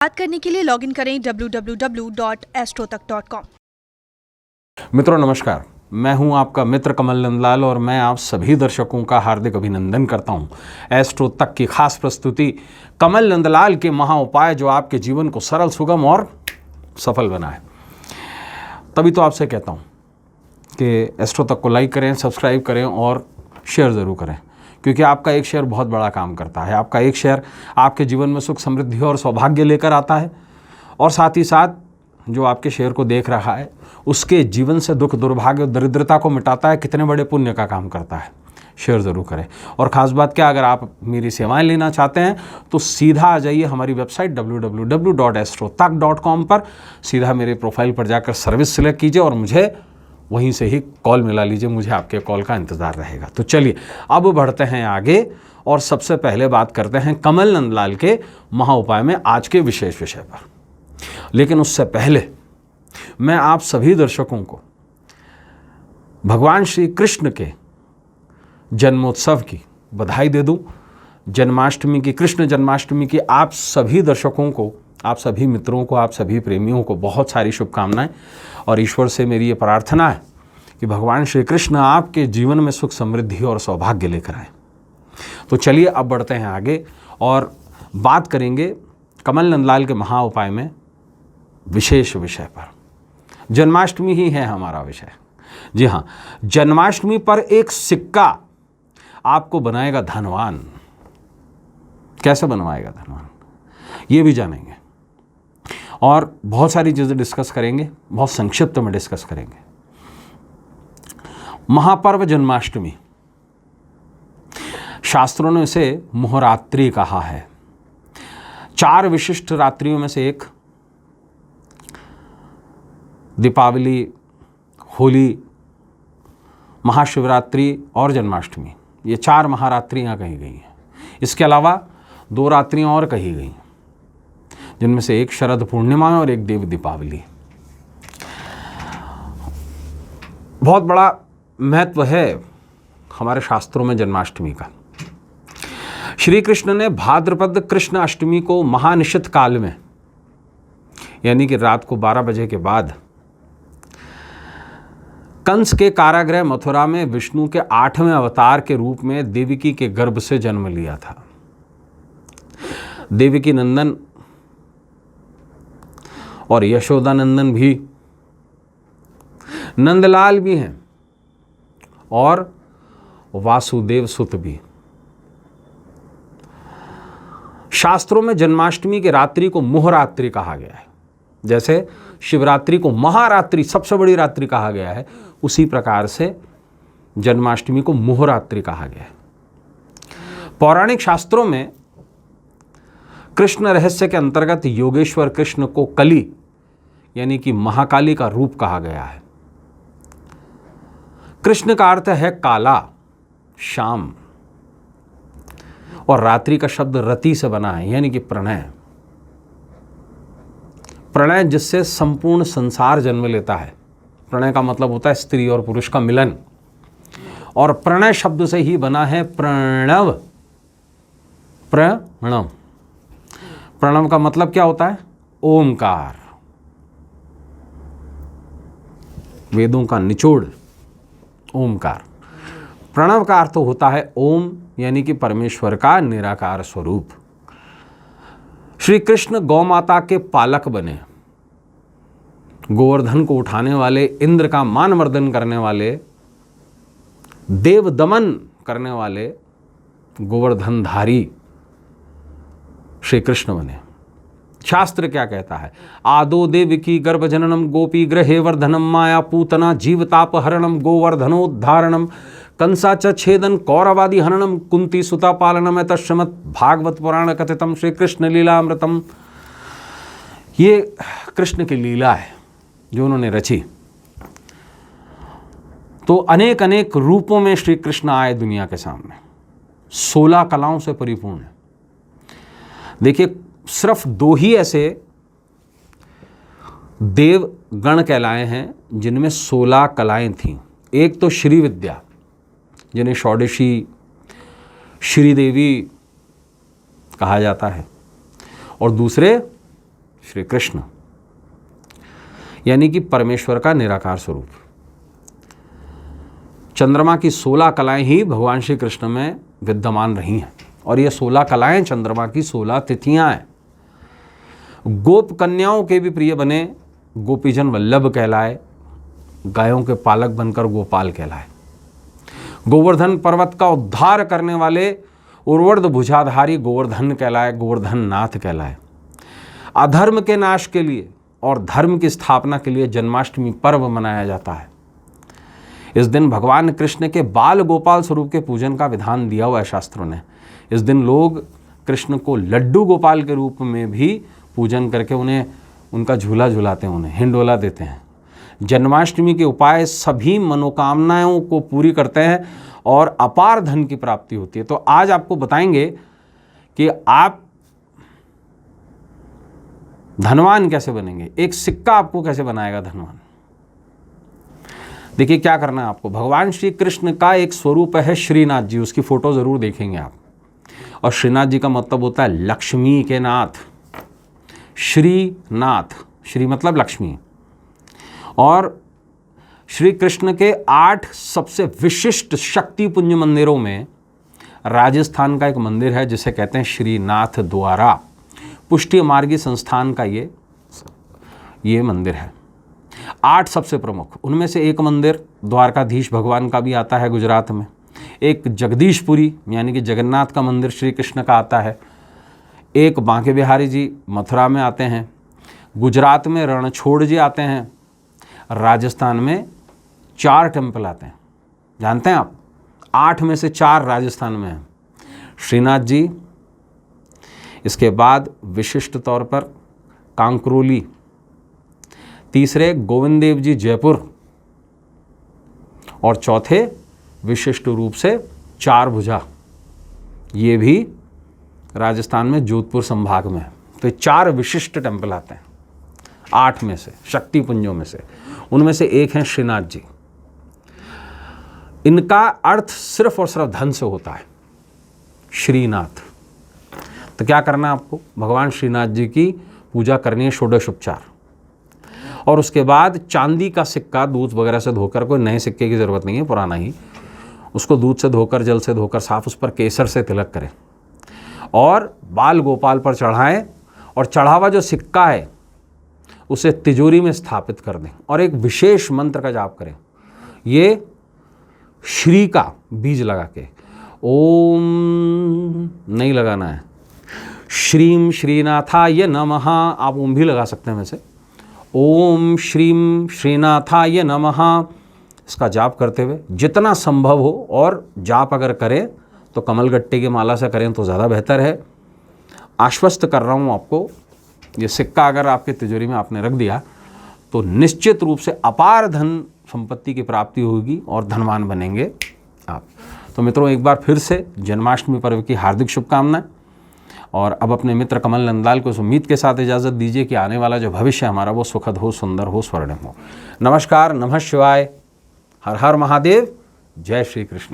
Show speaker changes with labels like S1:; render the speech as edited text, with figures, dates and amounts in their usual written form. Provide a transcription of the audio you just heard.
S1: बात करने के लिए लॉगिन करें www.astrotak.com।
S2: मित्रों नमस्कार, मैं हूं आपका मित्र कमल नंदलाल और मैं आप सभी दर्शकों का हार्दिक अभिनंदन करता हूं। एस्ट्रो तक की खास प्रस्तुति कमल नंदलाल के महा उपाय जो आपके जीवन को सरल, सुगम और सफल बनाए। तभी तो आपसे कहता हूं कि एस्ट्रो तक को लाइक करें, सब्सक्राइब करें और शेयर ज़रूर करें, क्योंकि आपका एक शेयर बहुत बड़ा काम करता है। आपका एक शेयर आपके जीवन में सुख, समृद्धि और सौभाग्य लेकर आता है और साथ ही साथ जो आपके शेयर को देख रहा है उसके जीवन से दुख, दुर्भाग्य और दरिद्रता को मिटाता है। कितने बड़े पुण्य का काम करता है। शेयर ज़रूर करें। और ख़ास बात क्या, अगर आप मेरी सेवाएं लेना चाहते हैं तो सीधा आ जाइए हमारी वेबसाइट www.astrotak.com पर। सीधा मेरे प्रोफाइल पर जाकर सर्विस सिलेक्ट कीजिए और मुझे वहीं से ही कॉल मिला लीजिए। मुझे आपके कॉल का इंतज़ार रहेगा। तो चलिए अब बढ़ते हैं आगे और सबसे पहले बात करते हैं कमल नंदलाल के महा उपाय में आज के विशेष विषय पर। लेकिन उससे पहले मैं आप सभी दर्शकों को भगवान श्री कृष्ण के जन्मोत्सव की बधाई दे दूं। जन्माष्टमी की, कृष्ण जन्माष्टमी की आप सभी दर्शकों को, आप सभी मित्रों को, आप सभी प्रेमियों को बहुत सारी शुभकामनाएं। और ईश्वर से मेरी ये प्रार्थना है कि भगवान श्री कृष्ण आपके जीवन में सुख, समृद्धि और सौभाग्य लेकर आए। तो चलिए अब बढ़ते हैं आगे और बात करेंगे कमल नंदलाल के महा उपाय में विशेष विषय पर। जन्माष्टमी ही है हमारा विषय। जी हाँ, जन्माष्टमी पर एक सिक्का आपको बनाएगा धनवान। कैसे बनवाएगा धनवान, ये भी जानेंगे और बहुत सारी चीज़ें डिस्कस करेंगे। बहुत संक्षिप्त में डिस्कस करेंगे। महापर्व जन्माष्टमी, शास्त्रों ने इसे मोहरात्रि कहा है। 4 विशिष्ट रात्रियों में से एक दीपावली, होली, महाशिवरात्रि और जन्माष्टमी, ये 4 महारात्रियां कही गई हैं। इसके अलावा 2 रात्रियां और कही गई, जिनमें से एक शरद पूर्णिमा और एक देव दीपावली। बहुत बड़ा महत्व है हमारे शास्त्रों में जन्माष्टमी का। श्री कृष्ण ने भाद्रपद कृष्ण अष्टमी को महानिशित काल में, यानी कि रात को 12 बजे के बाद, कंस के कारागृह मथुरा में विष्णु के 8वें अवतार के रूप में देवकी के गर्भ से जन्म लिया था। देवकी नंदन और यशोदानंदन भी, नंदलाल भी हैं और वासुदेव सुत भी। शास्त्रों में जन्माष्टमी की रात्रि को मोहरात्रि कहा गया है। जैसे शिवरात्रि को महारात्रि, सबसे बड़ी रात्रि कहा गया है, उसी प्रकार से जन्माष्टमी को मोहरात्रि कहा गया है। पौराणिक शास्त्रों में कृष्ण रहस्य के अंतर्गत योगेश्वर कृष्ण को कली, यानी कि महाकाली का रूप कहा गया है। कृष्ण का अर्थ है काला, शाम, और रात्रि का शब्द रति से बना है, यानी कि प्रणय। प्रणय जिससे संपूर्ण संसार जन्म लेता है। प्रणय का मतलब होता है स्त्री और पुरुष का मिलन, और प्रणय शब्द से ही बना है प्रणव। प्रणव, प्रणव का मतलब क्या होता है? ओमकार, वेदों का निचोड़ ओमकार। प्रणव का अर्थ होता है ओम, यानी कि परमेश्वर का निराकार स्वरूप। श्री कृष्ण गौ माता के पालक बने, गोवर्धन को उठाने वाले, इंद्र का मानवर्धन करने वाले, देव दमन करने वाले गोवर्धनधारी श्री कृष्ण बने। शास्त्र क्या कहता है? आदो देवकी गर्भ जननम गोपी ग्रहे वर्धनम माया पूतना जीवताप हरणम गोवर्धनोद्धारणम कंसा च छेदन कौरवादि हननम कुंती सुता पालनम तस्मत् भागवत पुराण कथितम श्री कृष्ण लीलामृतम। ये कृष्ण की लीला है जो उन्होंने रची। तो अनेक अनेक रूपों में श्री कृष्ण आए दुनिया के सामने, 16 कलाओं से परिपूर्ण है। देखिए, सिर्फ 2 ही ऐसे देव गण कहलाए हैं जिनमें 16 कलाएं थीं। एक तो श्री विद्या, जिन्हें षोडशी श्रीदेवी कहा जाता है, और दूसरे श्री कृष्ण, यानी कि परमेश्वर का निराकार स्वरूप। चंद्रमा की 16 कलाएं ही भगवान श्री कृष्ण में विद्यमान रही हैं और ये 16 कलाएं चंद्रमा की 16 तिथियां हैं। गोप कन्याओं के भी प्रिय बने, गोपीजन वल्लभ कहलाए, गायों के पालक बनकर गोपाल कहलाए। गोवर्धन पर्वत का उद्धार करने वाले उर्वर्ध भुजाधारी गोवर्धन कहलाए, गोवर्धन नाथ कहलाए। अधर्म के नाश के लिए और धर्म की स्थापना के लिए जन्माष्टमी पर्व मनाया जाता है। इस दिन भगवान कृष्ण के बाल गोपाल स्वरूप के पूजन का विधान दिया हुआ है शास्त्रों ने। इस दिन लोग कृष्ण को लड्डू गोपाल के रूप में भी पूजन करके उन्हें उनका झूला झुलाते हैं, उन्हें हिंडोला देते हैं। जन्माष्टमी के उपाय सभी मनोकामनाओं को पूरी करते हैं और अपार धन की प्राप्ति होती है। तो आज आपको बताएंगे कि आप धनवान कैसे बनेंगे, एक सिक्का आपको कैसे बनाएगा धनवान। देखिए क्या करना है आपको। भगवान श्री कृष्ण का एक स्वरूप है श्रीनाथ जी, उसकी फोटो जरूर देखेंगे आप। और श्रीनाथ जी का मतलब होता है लक्ष्मी के नाथ, श्रीनाथ, श्री मतलब लक्ष्मी। और श्री कृष्ण के 8 सबसे विशिष्ट शक्तिपुंज मंदिरों में राजस्थान का एक मंदिर है जिसे कहते हैं श्रीनाथ द्वारा, पुष्टि मार्गी संस्थान का ये मंदिर है। 8 सबसे प्रमुख, उनमें से एक मंदिर द्वारकाधीश भगवान का भी आता है गुजरात में, एक जगदीशपुरी यानी कि जगन्नाथ का मंदिर श्री कृष्ण का आता है, एक बांके बिहारी जी मथुरा में आते हैं, गुजरात में रणछोड़ जी आते हैं, राजस्थान में 4 टेम्पल आते हैं। जानते हैं आप, 8 में से 4 राजस्थान में हैं, श्रीनाथ जी, इसके बाद विशिष्ट तौर पर कांकरोली, तीसरे गोविंद देव जी जयपुर, और चौथे विशिष्ट रूप से 4 भुजा, ये भी राजस्थान में जोधपुर संभाग में है। तो ये 4 विशिष्ट टेम्पल आते हैं 8 में से, शक्तिपुंजों में से। उनमें से एक हैं श्रीनाथ जी। इनका अर्थ सिर्फ और सिर्फ धन से होता है, श्रीनाथ। तो क्या करना है आपको, भगवान श्रीनाथ जी की पूजा करनी है, षोडशोपचार। और उसके बाद चांदी का सिक्का दूध वगैरह से धोकर, कोई नए सिक्के की ज़रूरत नहीं है, पुराना ही, उसको दूध से धोकर, जल से धोकर साफ, उस पर केसर से तिलक करें और बाल गोपाल पर चढ़ाएं और चढ़ा हुआ जो सिक्का है उसे तिजोरी में स्थापित कर दें और एक विशेष मंत्र का जाप करें। ये श्री का बीज लगा के, ओम नहीं लगाना है, श्रीम श्रीनाथाय नमः, आप ओम भी लगा सकते हैं वैसे, ओम श्रीम श्रीनाथाय नमः, इसका जाप करते हुए जितना संभव हो, और जाप अगर करें तो कमलगट्टे की माला से करें तो ज़्यादा बेहतर है। आश्वस्त कर रहा हूँ आपको, ये सिक्का अगर आपके तिजोरी में आपने रख दिया तो निश्चित रूप से अपार धन संपत्ति की प्राप्ति होगी और धनवान बनेंगे आप। तो मित्रों, एक बार फिर से जन्माष्टमी पर्व की हार्दिक शुभकामनाएं। और अब अपने मित्र कमल नंदाल को इस उम्मीद के साथ इजाज़त दीजिए कि आने वाला जो भविष्य हमारा वो सुखद हो, सुंदर हो, स्वर्णिम हो। नमस्कार, नमः शिवाय, हर हर महादेव, जय श्री कृष्ण।